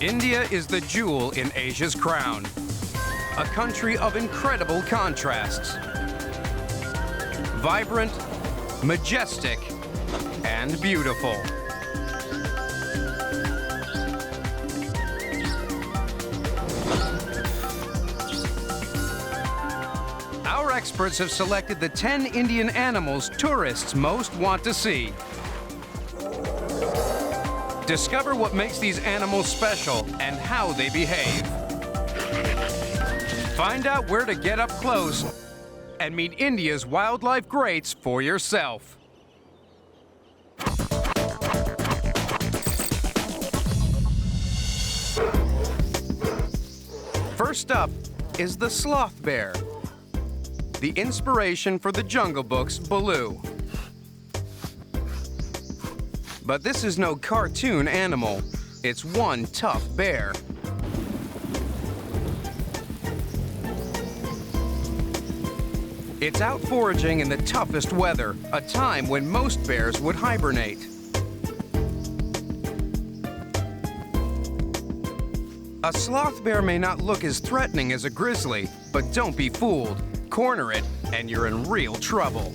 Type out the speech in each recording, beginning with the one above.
India is the jewel in Asia's crown. A country of incredible contrasts. Vibrant, majestic, and beautiful. Our experts have selected the 10 Indian animals tourists most want to see. Discover what makes these animals special and how they behave. Find out where to get up close and meet India's wildlife greats for yourself. First up is the sloth bear, the inspiration for the Jungle Book's Baloo. But this is no cartoon animal. It's one tough bear. It's out foraging in the toughest weather, a time when most bears would hibernate. A sloth bear may not look as threatening as a grizzly, but don't be fooled. Corner it, and you're in real trouble.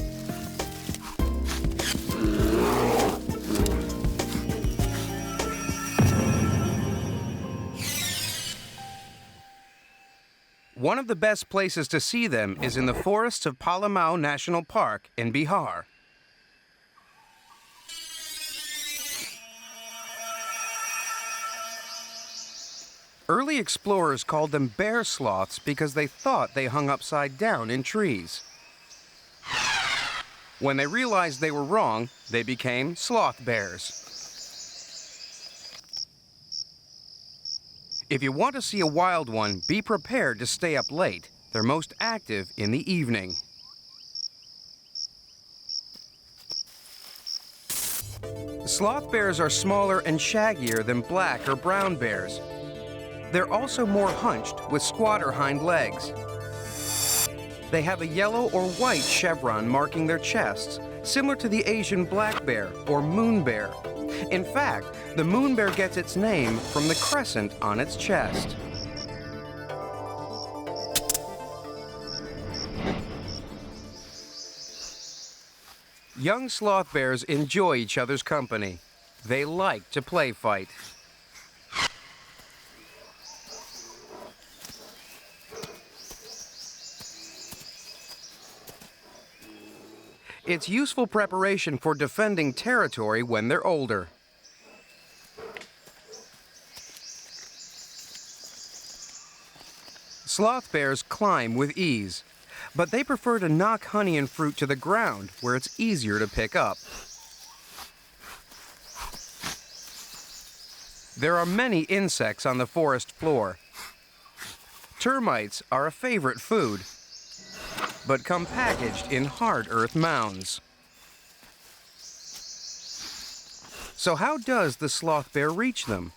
One of the best places to see them is in the forests of Palamau National Park in Bihar. Early explorers called them bear sloths because they thought they hung upside down in trees. When they realized they were wrong, they became sloth bears. If you want to see a wild one, be prepared to stay up late. They're most active in the evening. Sloth bears are smaller and shaggier than black or brown bears. They're also more hunched with squatter hind legs. They have a yellow or white chevron marking their chests, similar to the Asian black bear or moon bear. In fact, the moon bear gets its name from the crescent on its chest. Young sloth bears enjoy each other's company. They like to play fight. It's useful preparation for defending territory when they're older. Sloth bears climb with ease, but they prefer to knock honey and fruit to the ground where it's easier to pick up. There are many insects on the forest floor. Termites are a favorite food, but come packaged in hard earth mounds. So how does the sloth bear reach them?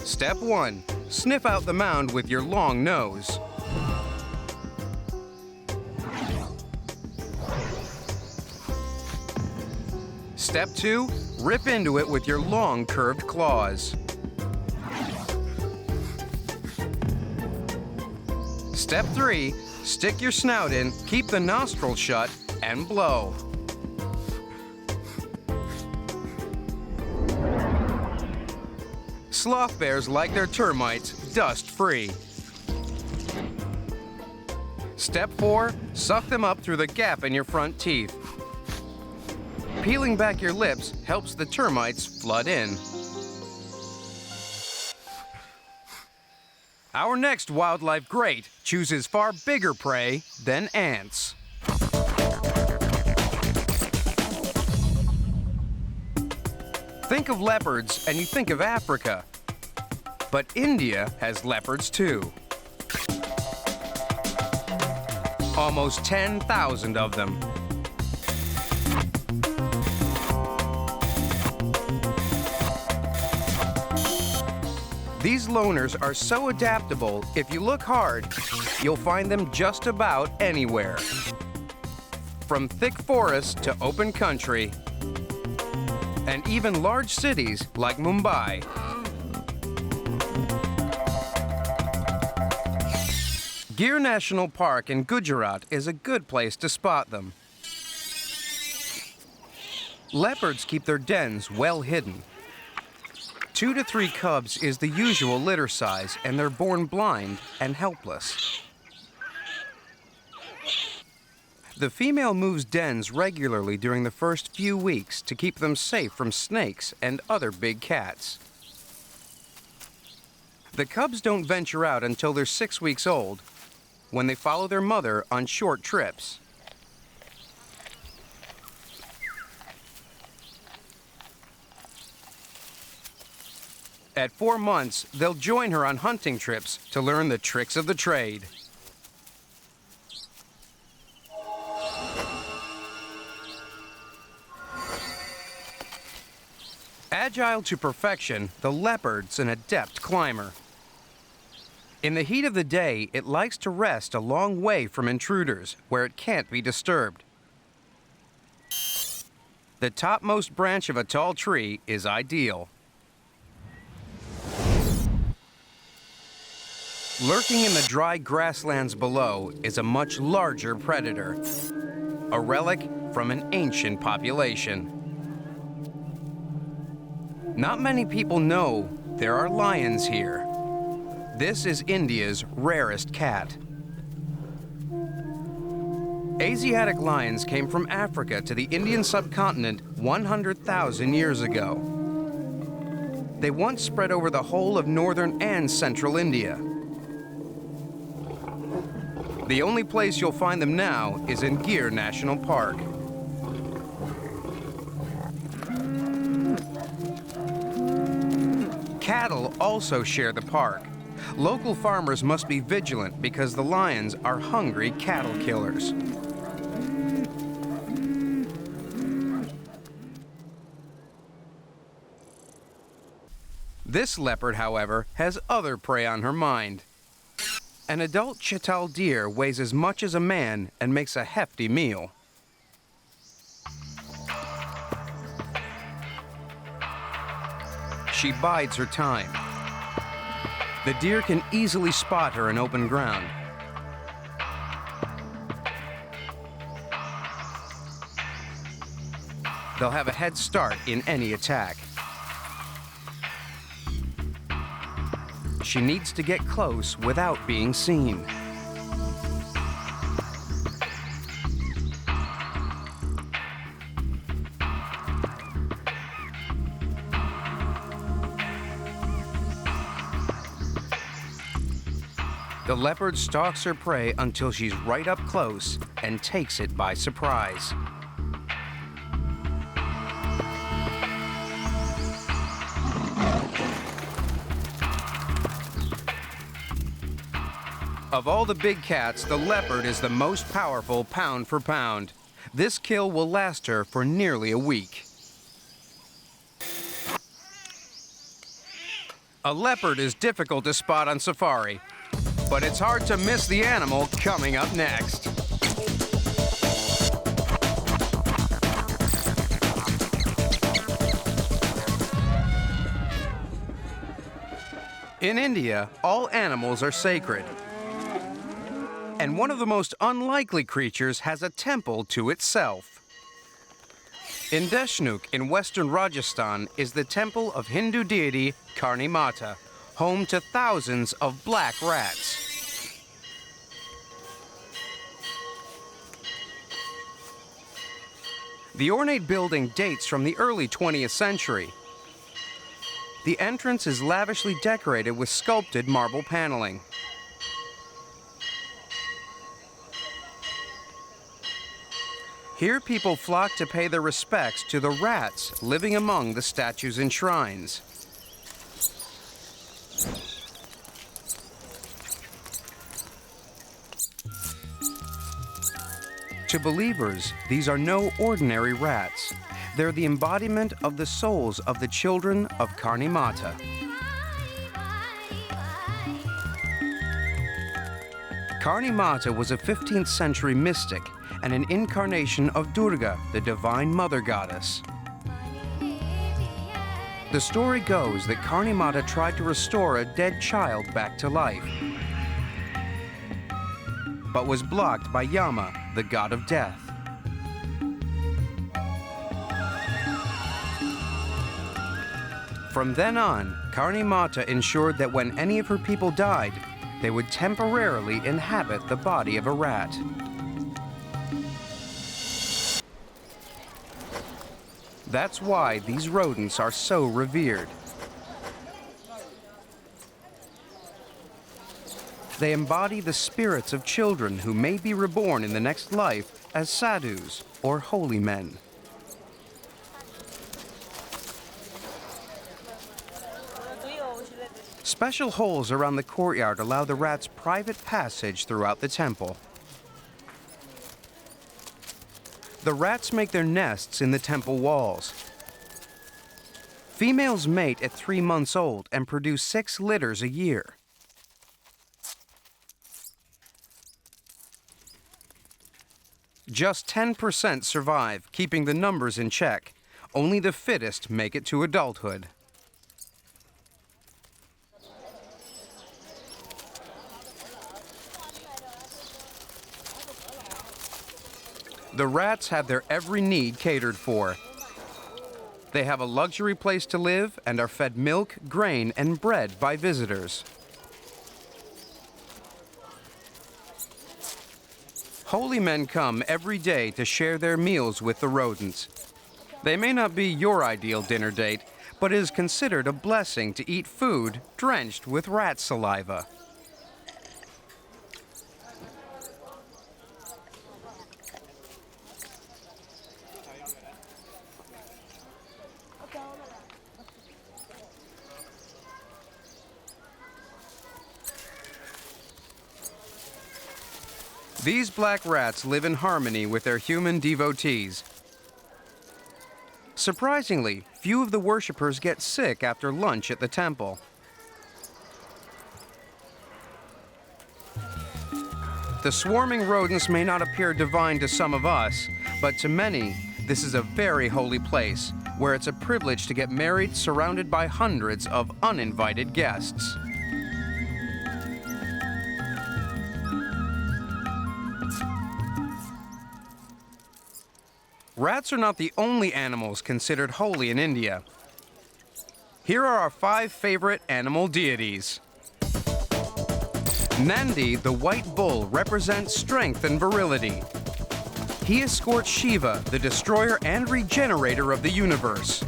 Step 1. Sniff out the mound with your long nose. Step 2. Rip into it with your long curved claws. Step 3. Stick your snout in, keep the nostrils shut, and blow. Sloth bears like their termites dust-free. Step 4, suck them up through the gap in your front teeth. Peeling back your lips helps the termites flood in. Our next wildlife great chooses far bigger prey than ants. Think of leopards and you think of Africa. But India has leopards too. Almost 10,000 of them. These loners are so adaptable, if you look hard, you'll find them just about anywhere. From thick forests to open country, and even large cities like Mumbai. Gir National Park in Gujarat is a good place to spot them. Leopards keep their dens well hidden. 2 to 3 cubs is the usual litter size, and they're born blind and helpless. The female moves dens regularly during the first few weeks to keep them safe from snakes and other big cats. The cubs don't venture out until they're 6 weeks old, when they follow their mother on short trips. At 4 months, they'll join her on hunting trips to learn the tricks of the trade. Agile to perfection, the leopard's an adept climber. In the heat of the day, it likes to rest a long way from intruders, where it can't be disturbed. The topmost branch of a tall tree is ideal. Lurking in the dry grasslands below is a much larger predator, a relic from an ancient population. Not many people know there are lions here. This is India's rarest cat. Asiatic lions came from Africa to the Indian subcontinent 100,000 years ago. They once spread over the whole of northern and central India. The only place you'll find them now is in Gir National Park. Cattle also share the park. Local farmers must be vigilant because the lions are hungry cattle killers. This leopard, however, has other prey on her mind. An adult chital deer weighs as much as a man and makes a hefty meal. She bides her time. The deer can easily spot her in open ground. They'll have a head start in any attack. She needs to get close without being seen. The leopard stalks her prey until she's right up close and takes it by surprise. Of all the big cats, the leopard is the most powerful pound for pound. This kill will last her for nearly a week. A leopard is difficult to spot on safari, but it's hard to miss the animal coming up next. In India, all animals are sacred. And one of the most unlikely creatures has a temple to itself. In Deshnuk, in western Rajasthan, is the temple of Hindu deity Karni Mata, home to thousands of black rats. The ornate building dates from the early 20th century. The entrance is lavishly decorated with sculpted marble paneling. Here people flock to pay their respects to the rats living among the statues and shrines. To believers, these are no ordinary rats. They're the embodiment of the souls of the children of Karni Mata. Karni Mata was a 15th century mystic and an incarnation of Durga, the divine mother goddess. The story goes that Karni Mata tried to restore a dead child back to life. but was blocked by Yama, the god of death. From then on, Karni Mata ensured that when any of her people died, they would temporarily inhabit the body of a rat. That's why these rodents are so revered. They embody the spirits of children who may be reborn in the next life as sadhus or holy men. Special holes around the courtyard allow the rats private passage throughout the temple. The rats make their nests in the temple walls. Females mate at 3 months old and produce 6 litters a year. Just 10% survive, keeping the numbers in check. Only the fittest make it to adulthood. The rats have their every need catered for. They have a luxury place to live and are fed milk, grain, and bread by visitors. Holy men come every day to share their meals with the rodents. They may not be your ideal dinner date, but it is considered a blessing to eat food drenched with rat saliva. These black rats live in harmony with their human devotees. Surprisingly, few of the worshippers get sick after lunch at the temple. The swarming rodents may not appear divine to some of us, but to many, this is a very holy place, where it's a privilege to get married surrounded by hundreds of uninvited guests. Rats are not the only animals considered holy in India. Here are our 5 favorite animal deities. Nandi, the white bull, represents strength and virility. He escorts Shiva, the destroyer and regenerator of the universe.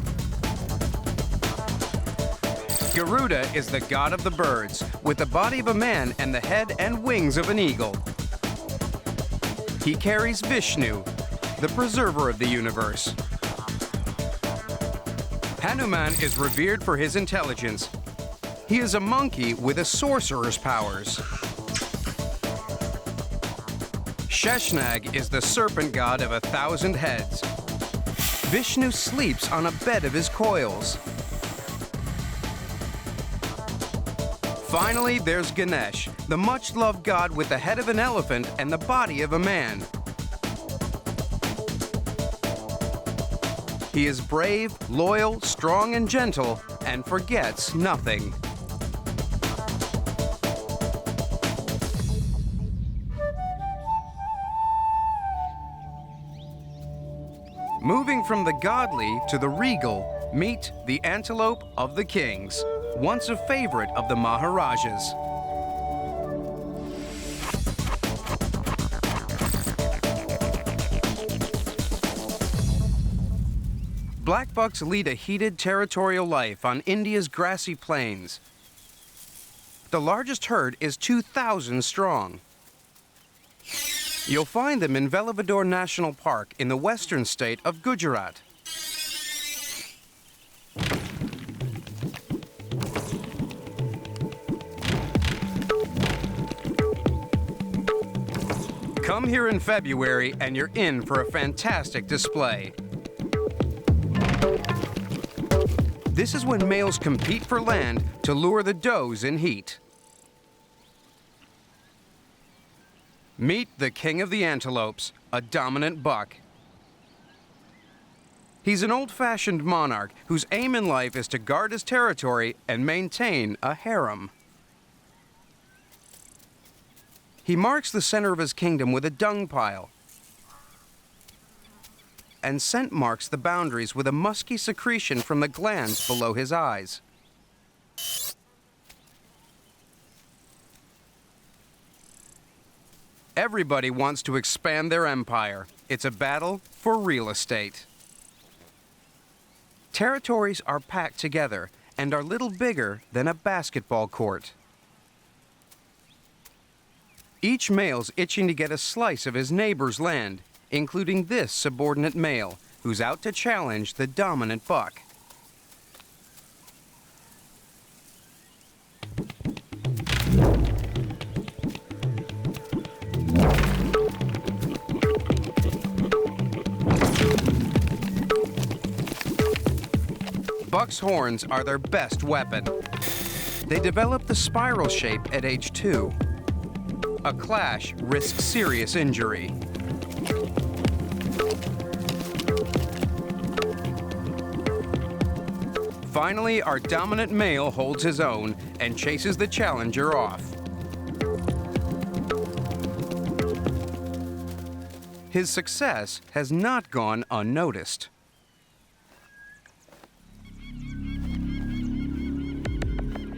Garuda is the god of the birds, with the body of a man and the head and wings of an eagle. He carries Vishnu, the preserver of the universe. Hanuman is revered for his intelligence. He is a monkey with a sorcerer's powers. Sheshnag is the serpent god of 1,000 heads. Vishnu sleeps on a bed of his coils. Finally, there's Ganesh, the much-loved god with the head of an elephant and the body of a man. He is brave, loyal, strong, and gentle, and forgets nothing. Moving from the godly to the regal, meet the antelope of the kings, once a favorite of the Maharajas. Blackbucks lead a heated territorial life on India's grassy plains. The largest herd is 2,000 strong. You'll find them in Velavador National Park in the western state of Gujarat. Come here in February and you're in for a fantastic display. This is when males compete for land to lure the does in heat. Meet the king of the antelopes, a dominant buck. He's an old-fashioned monarch whose aim in life is to guard his territory and maintain a harem. He marks the center of his kingdom with a dung pile, and scent marks the boundaries with a musky secretion from the glands below his eyes. Everybody wants to expand their empire. It's a battle for real estate. Territories are packed together and are little bigger than a basketball court. Each male's itching to get a slice of his neighbor's land, including this subordinate male, who's out to challenge the dominant buck. Buck's horns are their best weapon. They develop the spiral shape at age 2. A clash risks serious injury. Finally, our dominant male holds his own and chases the challenger off. His success has not gone unnoticed.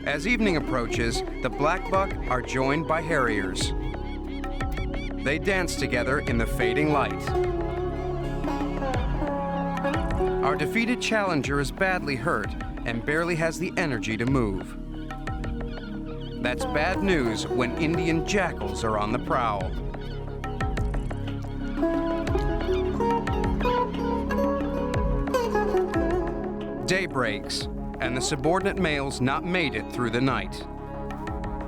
As evening approaches, the black buck are joined by harriers. They dance together in the fading light. Our defeated challenger is badly hurt and barely has the energy to move. That's bad news when Indian jackals are on the prowl. Day breaks, and the subordinate males not made it through the night.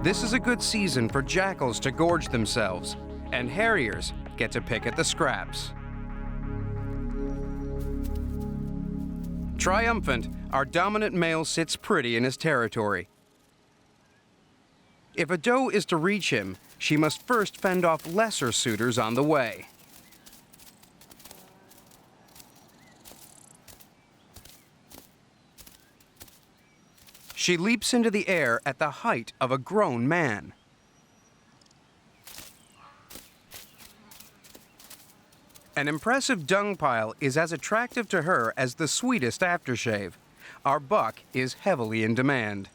This is a good season for jackals to gorge themselves, and harriers get to pick at the scraps. Triumphant, our dominant male sits pretty in his territory. If a doe is to reach him, she must first fend off lesser suitors on the way. She leaps into the air at the height of a grown man. An impressive dung pile is as attractive to her as the sweetest aftershave. Our buck is heavily in demand.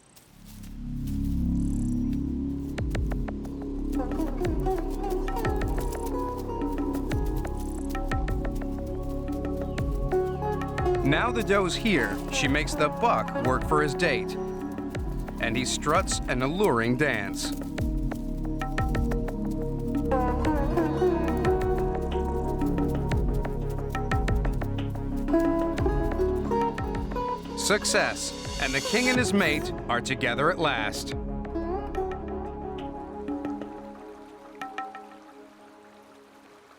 Now the doe's here, she makes the buck work for his date, and he struts an alluring dance. Success, and the king and his mate are together at last.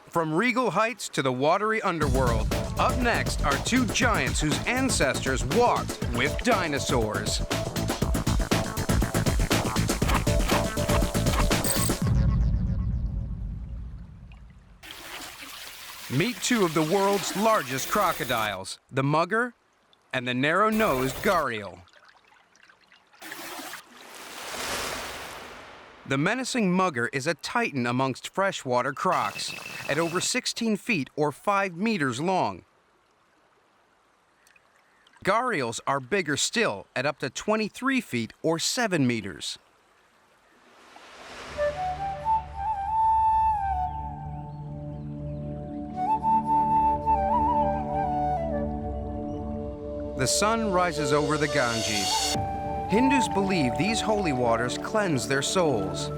From regal heights to the watery underworld, up next are two giants whose ancestors walked with dinosaurs. Meet two of the world's largest crocodiles, the mugger and the narrow-nosed gharial. The menacing mugger is a titan amongst freshwater crocs, at over 16 feet or 5 meters long. Gharials are bigger still, at up to 23 feet or 7 meters. The sun rises over the Ganges. Hindus believe these holy waters cleanse their souls.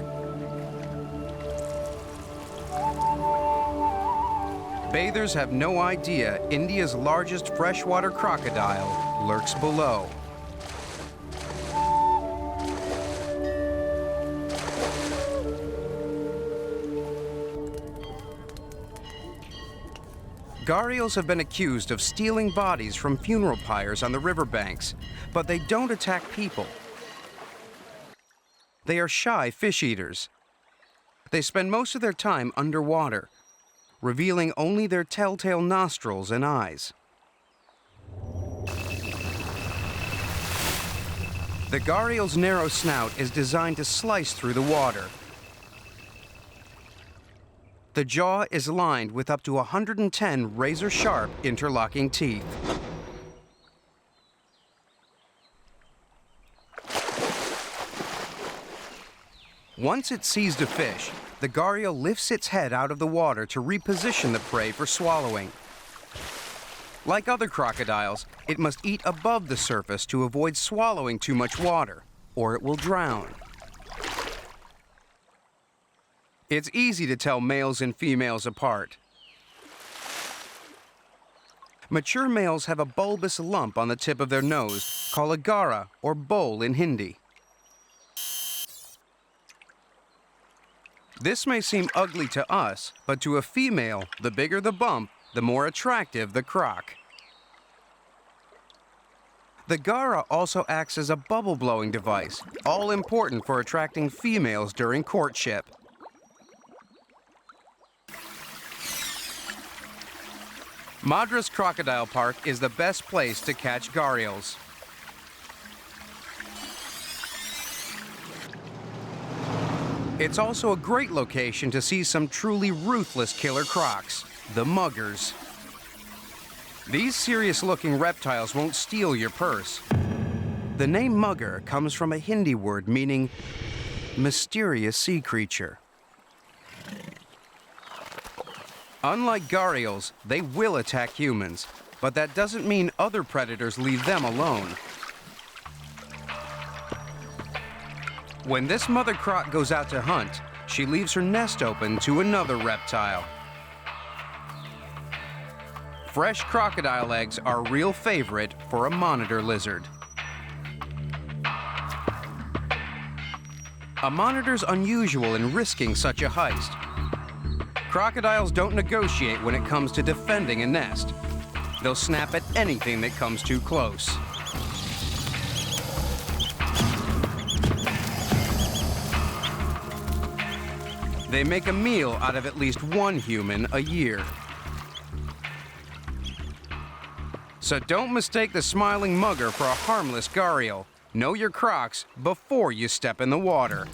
Bathers have no idea India's largest freshwater crocodile lurks below. Gharials have been accused of stealing bodies from funeral pyres on the riverbanks, but they don't attack people. They are shy fish eaters. They spend most of their time underwater, revealing only their telltale nostrils and eyes. The gharial's narrow snout is designed to slice through the water. The jaw is lined with up to 110 razor-sharp interlocking teeth. Once it seized a fish, the gharial lifts its head out of the water to reposition the prey for swallowing. Like other crocodiles, it must eat above the surface to avoid swallowing too much water, or it will drown. It's easy to tell males and females apart. Mature males have a bulbous lump on the tip of their nose, called a gara, or bowl in Hindi. This may seem ugly to us, but to a female, the bigger the bump, the more attractive the croc. The gara also acts as a bubble-blowing device, all important for attracting females during courtship. Madras Crocodile Park is the best place to catch gharials. It's also a great location to see some truly ruthless killer crocs, the muggers. These serious-looking reptiles won't steal your purse. The name mugger comes from a Hindi word meaning mysterious sea creature. Unlike gharials, they will attack humans, but that doesn't mean other predators leave them alone. When this mother croc goes out to hunt, she leaves her nest open to another reptile. Fresh crocodile eggs are a real favorite for a monitor lizard. A monitor's unusual in risking such a heist. Crocodiles don't negotiate when it comes to defending a nest. They'll snap at anything that comes too close. They make a meal out of at least one human a year. So don't mistake the smiling mugger for a harmless gharial. Know your crocs before you step in the water.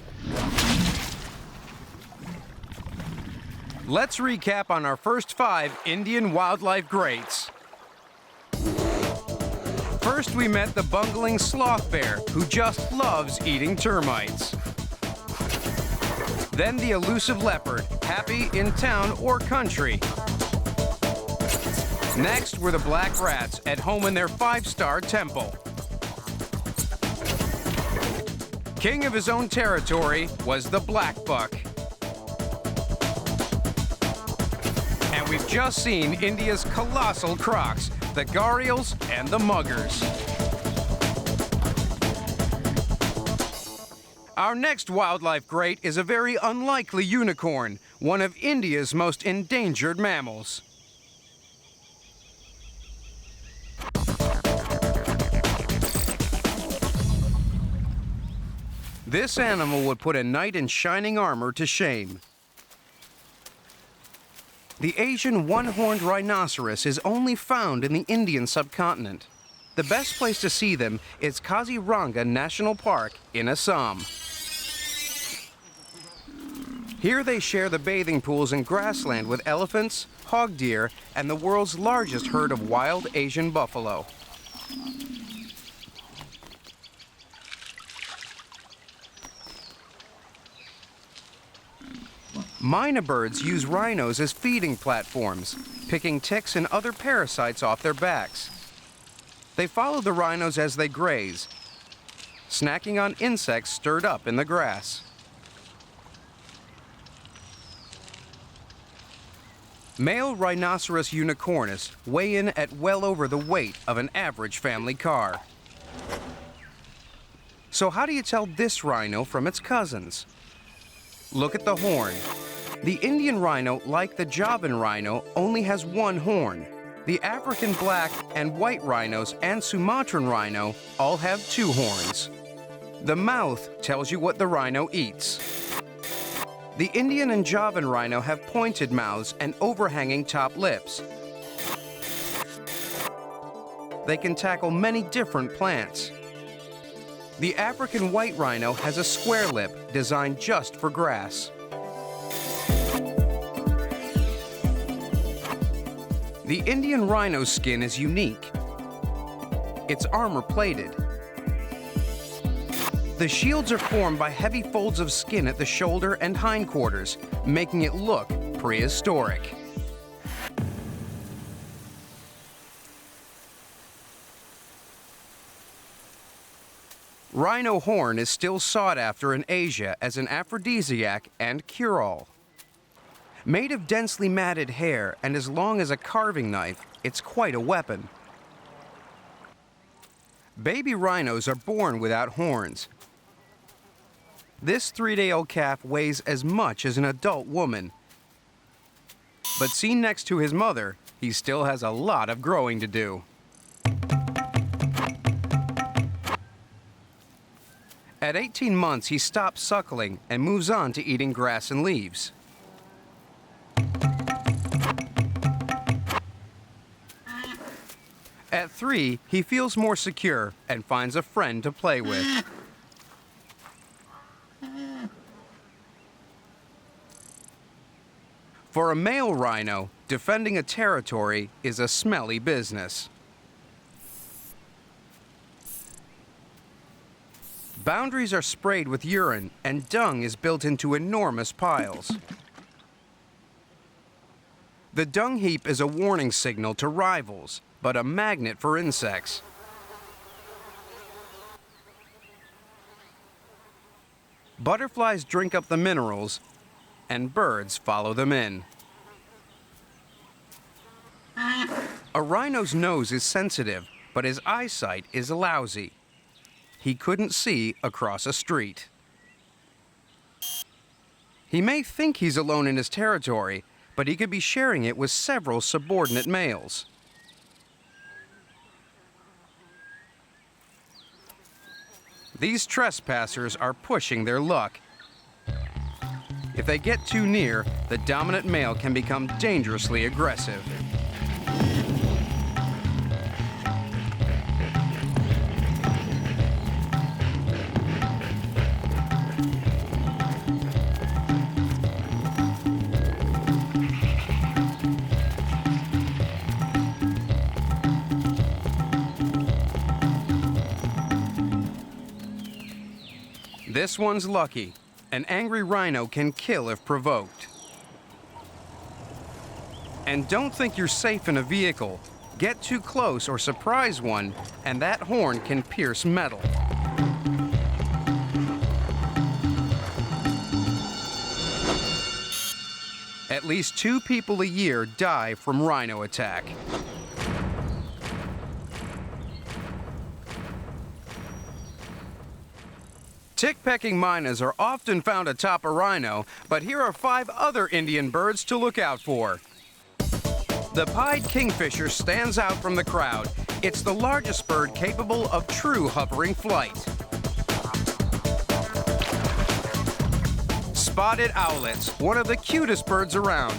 Let's recap on our first 5 Indian wildlife greats. First, we met the bungling sloth bear, who just loves eating termites. Then the elusive leopard, happy in town or country. Next were the black rats, at home in their 5-star temple. King of his own territory was the black buck. And we've just seen India's colossal crocs, the gharials and the muggers. Our next wildlife great is a very unlikely unicorn, one of India's most endangered mammals. This animal would put a knight in shining armor to shame. The Asian one-horned rhinoceros is only found in the Indian subcontinent. The best place to see them is Virunga National Park in Assam. Here they share the bathing pools and grassland with elephants, hog deer, and the world's largest herd of wild Asian buffalo. Mynah birds use rhinos as feeding platforms, picking ticks and other parasites off their backs. They follow the rhinos as they graze, snacking on insects stirred up in the grass. Male rhinoceros unicornis weigh in at well over the weight of an average family car. So how do you tell this rhino from its cousins? Look at the horn. The Indian rhino, like the Javan rhino, only has one horn. The African black and white rhinos and Sumatran rhino all have 2 horns. The mouth tells you what the rhino eats. The Indian and Javan rhino have pointed mouths and overhanging top lips. They can tackle many different plants. The African white rhino has a square lip designed just for grass. The Indian rhino's skin is unique. It's armor-plated. The shields are formed by heavy folds of skin at the shoulder and hindquarters, making it look prehistoric. Rhino horn is still sought after in Asia as an aphrodisiac and cure-all. Made of densely matted hair and as long as a carving knife, it's quite a weapon. Baby rhinos are born without horns. This 3-day-old calf weighs as much as an adult woman. But seen next to his mother, he still has a lot of growing to do. At 18 months, he stops suckling and moves on to eating grass and leaves. At 3, he feels more secure and finds a friend to play with. For a male rhino, defending a territory is a smelly business. Boundaries are sprayed with urine, and dung is built into enormous piles. The dung heap is a warning signal to rivals, but a magnet for insects. Butterflies drink up the minerals, and birds follow them in. A rhino's nose is sensitive, but his eyesight is lousy. He couldn't see across a street. He may think he's alone in his territory, but he could be sharing it with several subordinate males. These trespassers are pushing their luck. If they get too near, the dominant male can become dangerously aggressive. This one's lucky. An angry rhino can kill if provoked. And don't think you're safe in a vehicle. Get too close or surprise one, and that horn can pierce metal. At least 2 people a year die from rhino attack. Tick-pecking miners are often found atop a rhino, but here are 5 other Indian birds to look out for. The pied kingfisher stands out from the crowd. It's the largest bird capable of true hovering flight. Spotted owlets, one of the cutest birds around.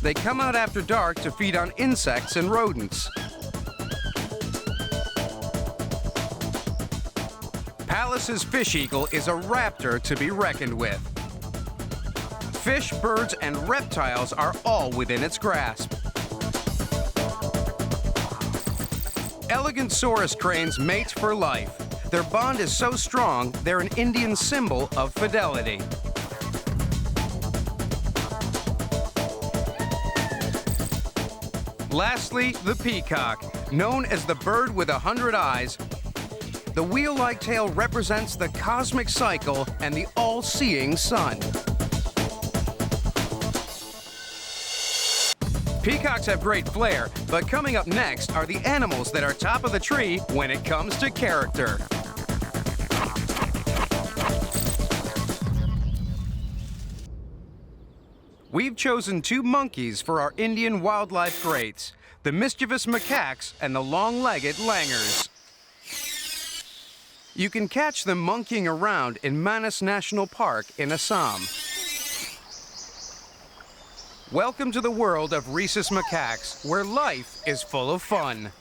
They come out after dark to feed on insects and rodents. Pallas's fish eagle is a raptor to be reckoned with. Fish, birds, and reptiles are all within its grasp. Elegant Saurus cranes mate for life. Their bond is so strong, they're an Indian symbol of fidelity. Lastly, the peacock, known as the bird with 100 eyes. The wheel-like tail represents the cosmic cycle and the all-seeing sun. Peacocks have great flair, but coming up next are the animals that are top of the tree when it comes to character. We've chosen 2 monkeys for our Indian wildlife greats, the mischievous macaques and the long-legged langurs. You can catch them monkeying around in Manas National Park in Assam. Welcome to the world of rhesus macaques, where life is full of fun.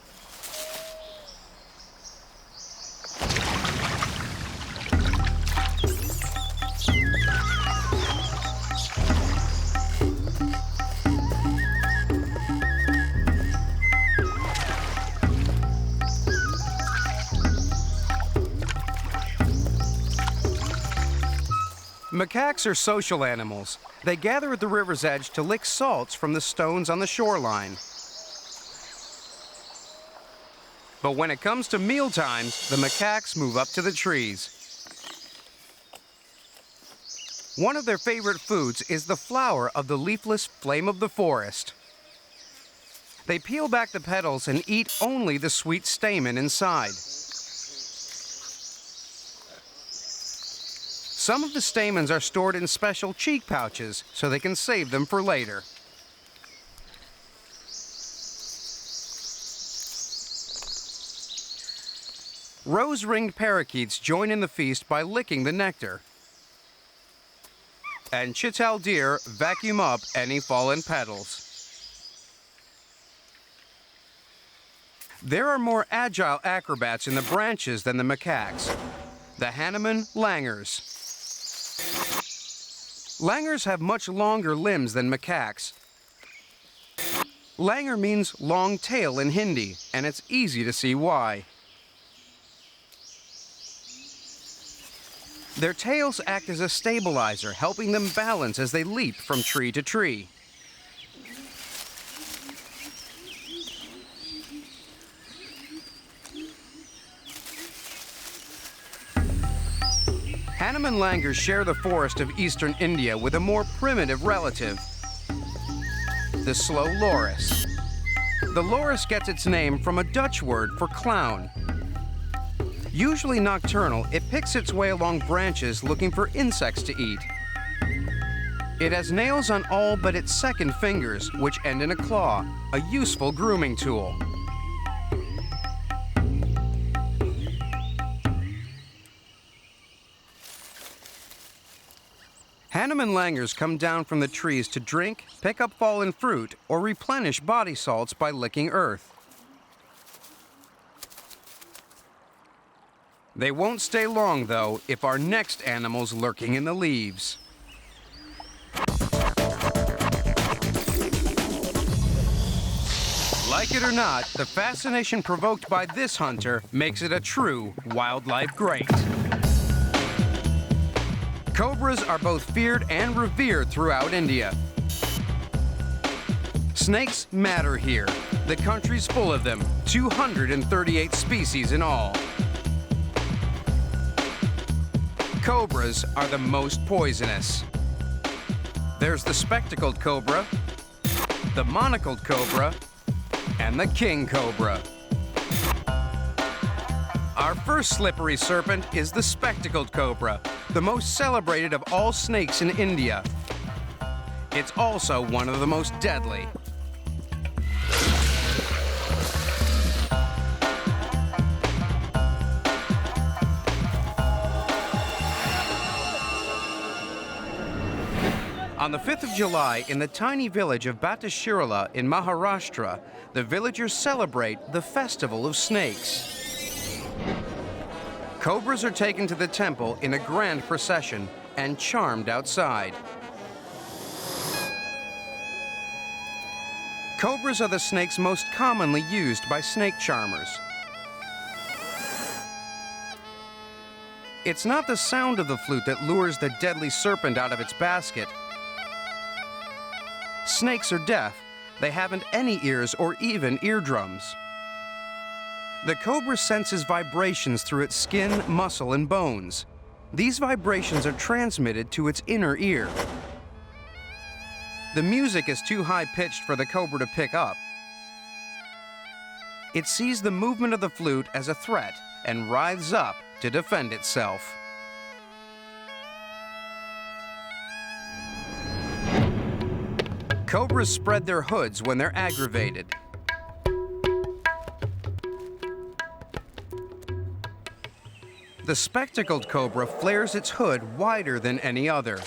Macaques are social animals. They gather at the river's edge to lick salts from the stones on the shoreline. But when it comes to meal times, the macaques move up to the trees. One of their favorite foods is the flower of the leafless flame of the forest. They peel back the petals and eat only the sweet stamen inside. Some of the stamens are stored in special cheek pouches so they can save them for later. Rose-ringed parakeets join in the feast by licking the nectar. And chital deer vacuum up any fallen petals. There are more agile acrobats in the branches than the macaques, the Hanuman langurs. Langurs have much longer limbs than macaques. Langur means long tail in Hindi, and it's easy to see why. Their tails act as a stabilizer, helping them balance as they leap from tree to tree. Hanuman langurs share the forest of eastern India with a more primitive relative, the slow loris. The loris gets its name from a Dutch word for clown. Usually nocturnal, it picks its way along branches looking for insects to eat. It has nails on all but its second fingers, which end in a claw, a useful grooming tool. Hanuman langurs come down from the trees to drink, pick up fallen fruit, or replenish body salts by licking earth. They won't stay long, though, if our next animal's lurking in the leaves. Like it or not, the fascination provoked by this hunter makes it a true wildlife great. Cobras are both feared and revered throughout India. Snakes matter here. The country's full of them, 238 species in all. Cobras are the most poisonous. There's the spectacled cobra, the monocled cobra, and the king cobra. Our first slippery serpent is the spectacled cobra, the most celebrated of all snakes in India. It's also one of the most deadly. On the 5th of July, in the tiny village of Batashirala in Maharashtra, the villagers celebrate the Festival of Snakes. Cobras are taken to the temple in a grand procession and charmed outside. Cobras are the snakes most commonly used by snake charmers. It's not the sound of the flute that lures the deadly serpent out of its basket. Snakes are deaf. They haven't any ears or even eardrums. The cobra senses vibrations through its skin, muscle, and bones. These vibrations are transmitted to its inner ear. The music is too high-pitched for the cobra to pick up. It sees the movement of the flute as a threat and writhes up to defend itself. Cobras spread their hoods when they're aggravated. The spectacled cobra flares its hood wider than any other.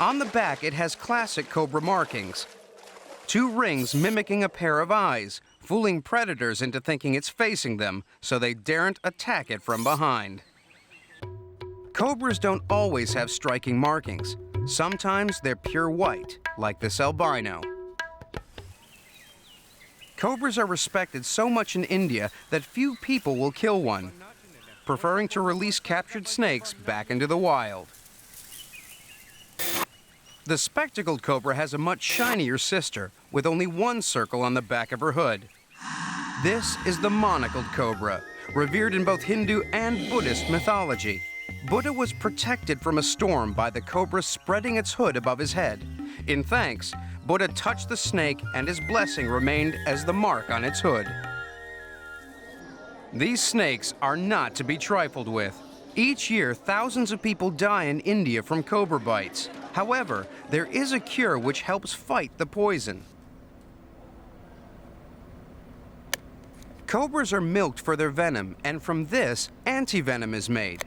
On the back, it has classic cobra markings. 2 rings mimicking a pair of eyes, fooling predators into thinking it's facing them, so they daren't attack it from behind. Cobras don't always have striking markings. Sometimes they're pure white, like this albino. Cobras are respected so much in India that few people will kill one, preferring to release captured snakes back into the wild. The spectacled cobra has a much shinier sister, with only one circle on the back of her hood. This is the monocled cobra, revered in both Hindu and Buddhist mythology. Buddha was protected from a storm by the cobra spreading its hood above his head. In thanks, Buddha touched the snake and his blessing remained as the mark on its hood. These snakes are not to be trifled with. Each year, thousands of people die in India from cobra bites. However, there is a cure which helps fight the poison. Cobras are milked for their venom, and from this, antivenom is made.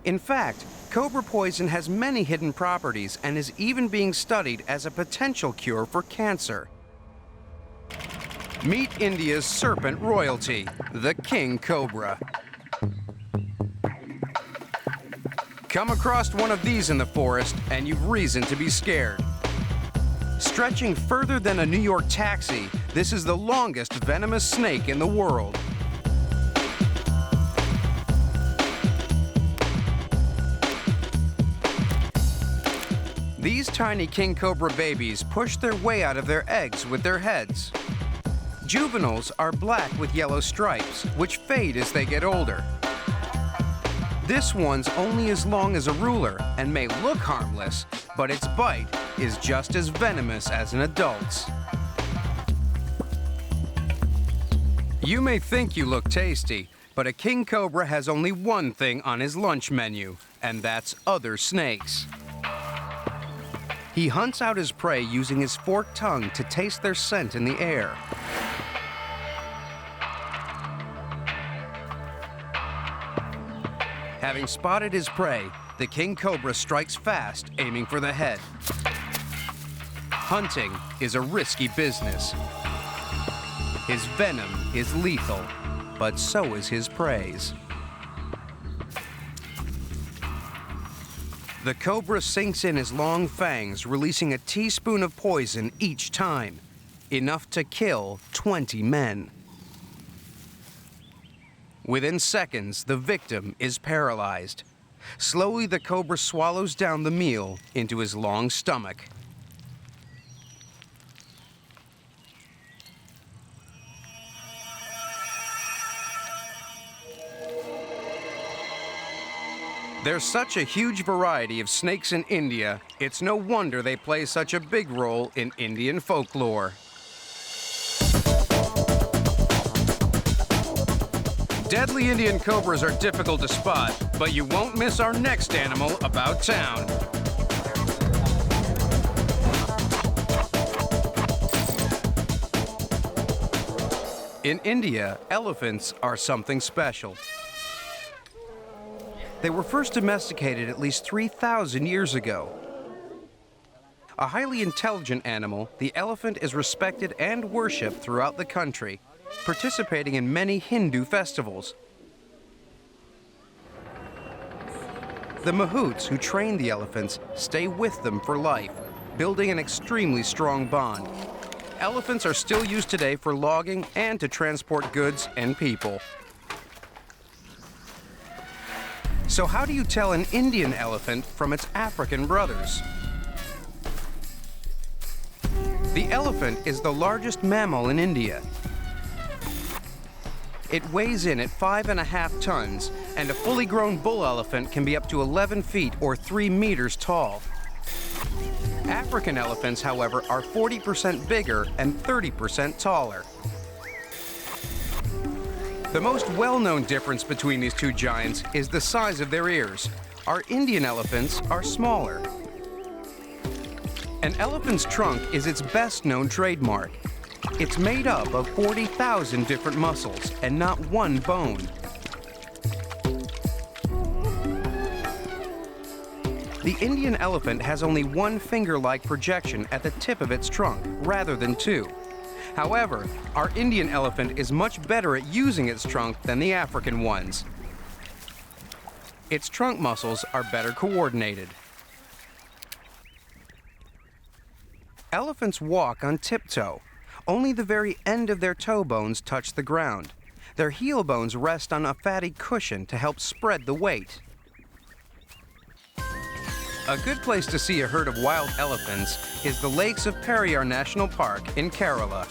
In fact, cobra poison has many hidden properties and is even being studied as a potential cure for cancer. Meet India's serpent royalty, the king cobra. Come across one of these in the forest and you've reason to be scared. Stretching further than a New York taxi, this is the longest venomous snake in the world. These tiny king cobra babies push their way out of their eggs with their heads. Juveniles are black with yellow stripes, which fade as they get older. This one's only as long as a ruler and may look harmless, but its bite is just as venomous as an adult's. You may think you look tasty, but a king cobra has only one thing on his lunch menu, and that's other snakes. He hunts out his prey using his forked tongue to taste their scent in the air. Having spotted his prey, the king cobra strikes fast, aiming for the head. Hunting is a risky business. His venom is lethal, but so is his praise. The cobra sinks in his long fangs, releasing a teaspoon of poison each time, enough to kill 20 men. Within seconds, the victim is paralyzed. Slowly, the cobra swallows down the meal into his long stomach. There's such a huge variety of snakes in India, it's no wonder they play such a big role in Indian folklore. Deadly Indian cobras are difficult to spot, but you won't miss our next animal about town. In India, elephants are something special. They were first domesticated at least 3,000 years ago. A highly intelligent animal, the elephant is respected and worshipped throughout the country, participating in many Hindu festivals. The mahouts who train the elephants stay with them for life, building an extremely strong bond. Elephants are still used today for logging and to transport goods and people. So how do you tell an Indian elephant from its African brothers? The elephant is the largest mammal in India. It weighs in at 5.5 tons, and a fully grown bull elephant can be up to 11 feet or 3 meters tall. African elephants, however, are 40% bigger and 30% taller. The most well-known difference between these two giants is the size of their ears. Our Indian elephants are smaller. An elephant's trunk is its best-known trademark. It's made up of 40,000 different muscles and not one bone. The Indian elephant has only one finger-like projection at the tip of its trunk, rather than two. However, our Indian elephant is much better at using its trunk than the African ones. Its trunk muscles are better coordinated. Elephants walk on tiptoe. Only the very end of their toe bones touch the ground. Their heel bones rest on a fatty cushion to help spread the weight. A good place to see a herd of wild elephants is the lakes of Periyar National Park in Kerala.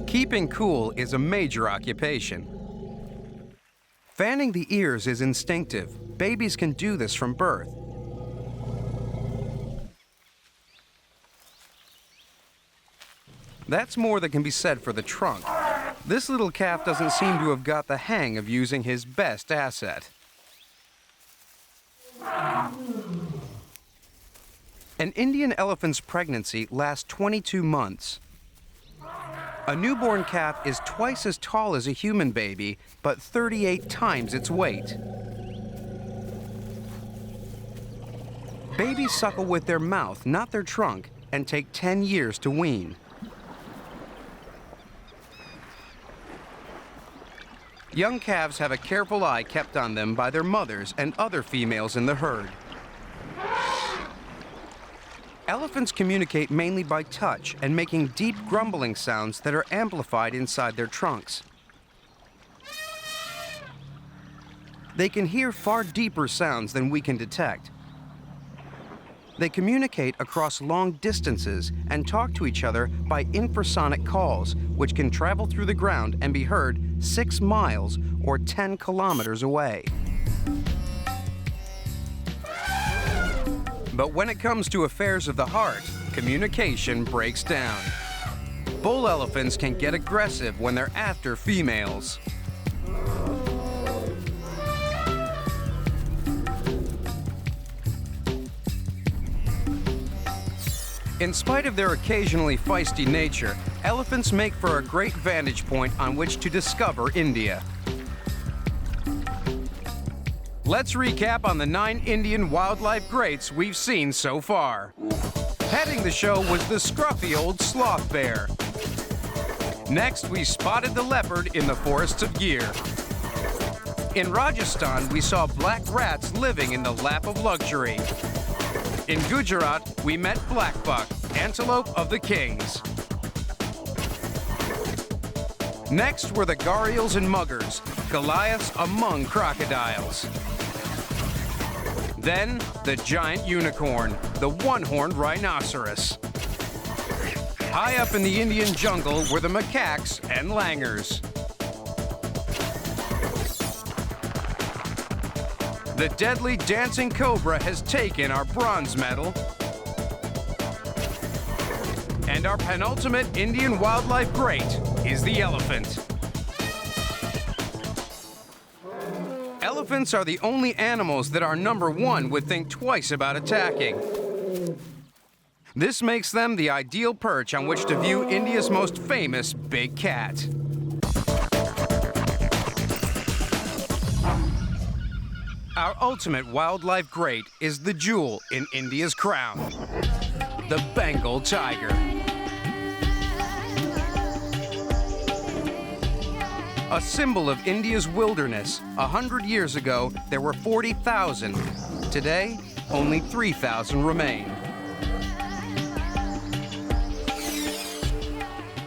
Keeping cool is a major occupation. Fanning the ears is instinctive. Babies can do this from birth. That's more than can be said for the trunk. This little calf doesn't seem to have got the hang of using his best asset. An Indian elephant's pregnancy lasts 22 months. A newborn calf is twice as tall as a human baby, but 38 times its weight. Babies suckle with their mouth, not their trunk, and take 10 years to wean. Young calves have a careful eye kept on them by their mothers and other females in the herd. Elephants communicate mainly by touch and making deep grumbling sounds that are amplified inside their trunks. They can hear far deeper sounds than we can detect. They communicate across long distances and talk to each other by infrasonic calls, which can travel through the ground and be heard 6 miles or 10 kilometers away. But when it comes to affairs of the heart, communication breaks down. Bull elephants can get aggressive when they're after females. In spite of their occasionally feisty nature, elephants make for a great vantage point on which to discover India. Let's recap on the 9 Indian wildlife greats we've seen so far. Heading the show was the scruffy old sloth bear. Next, we spotted the leopard in the forests of Gir. In Rajasthan, we saw black rats living in the lap of luxury. In Gujarat, we met blackbuck, antelope of the kings. Next were the gharials and muggers, Goliaths among crocodiles. Then, the giant unicorn, the one-horned rhinoceros. High up in the Indian jungle were the macaques and langurs. The deadly dancing cobra has taken our bronze medal. And our penultimate Indian wildlife great is the elephant. Elephants are the only animals that our number 1 would think twice about attacking. This makes them the ideal perch on which to view India's most famous big cat. Our ultimate wildlife great is the jewel in India's crown, the Bengal tiger. A symbol of India's wilderness, 100 years ago, there were 40,000. Today, only 3,000 remain.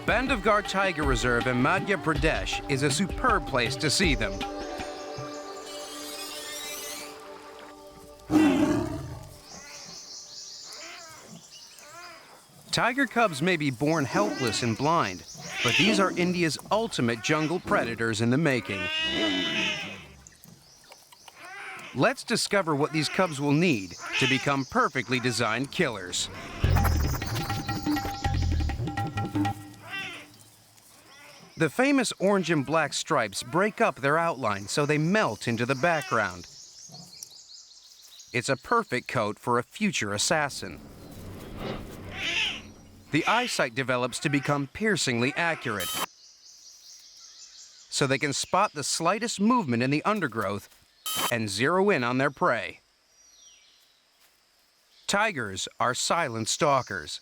Bengal Tiger Reserve in Madhya Pradesh is a superb place to see them. Tiger cubs may be born helpless and blind, but these are India's ultimate jungle predators in the making. Let's discover what these cubs will need to become perfectly designed killers. The famous orange and black stripes break up their outline so they melt into the background. It's a perfect coat for a future assassin. The eyesight develops to become piercingly accurate, so they can spot the slightest movement in the undergrowth and zero in on their prey. Tigers are silent stalkers.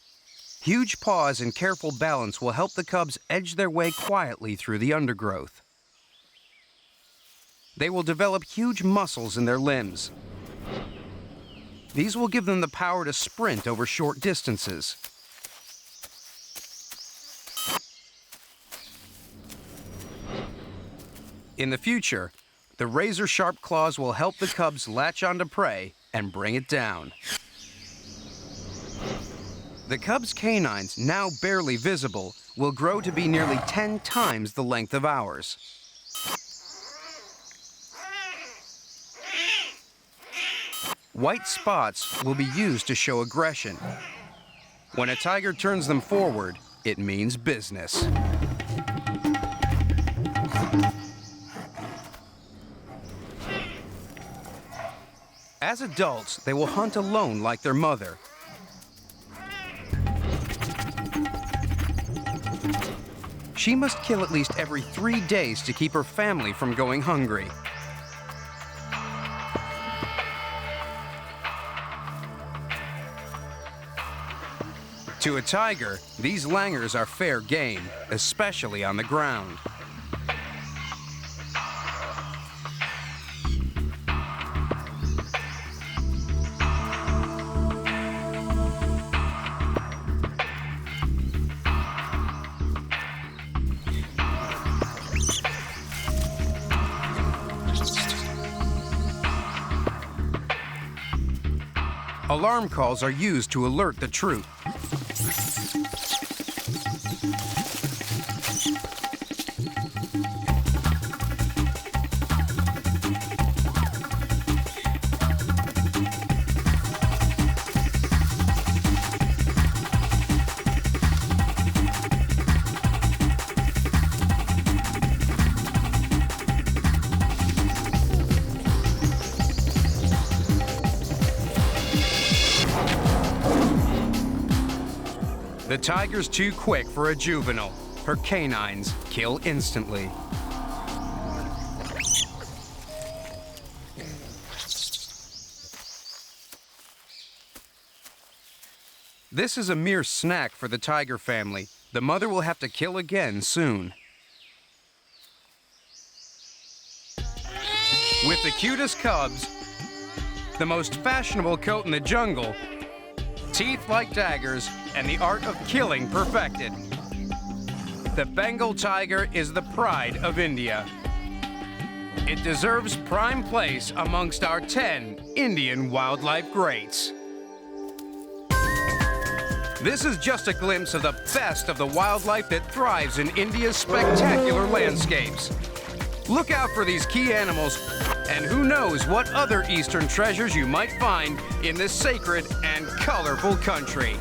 Huge paws and careful balance will help the cubs edge their way quietly through the undergrowth. they will develop huge muscles in their limbs. These will give them the power to sprint over short distances. In the future, the razor-sharp claws will help the cubs latch onto prey and bring it down. The cub's canines, now barely visible, will grow to be nearly 10 times the length of ours. White spots will be used to show aggression. When a tiger turns them forward, it means business. As adults, they will hunt alone like their mother. She must kill at least every 3 days to keep her family from going hungry. To a tiger, these langurs are fair game, especially on the ground. Alarm calls are used to alert the troop. The tiger's too quick for a juvenile. Her canines kill instantly. This is a mere snack for the tiger family. The mother will have to kill again soon. With the cutest cubs, the most fashionable coat in the jungle, teeth like daggers, and the art of killing perfected, the Bengal tiger is the pride of India. It deserves prime place amongst our 10 Indian wildlife greats. This is just a glimpse of the best of the wildlife that thrives in India's spectacular landscapes. Look out for these key animals, and who knows what other eastern treasures you might find in this sacred and colorful country.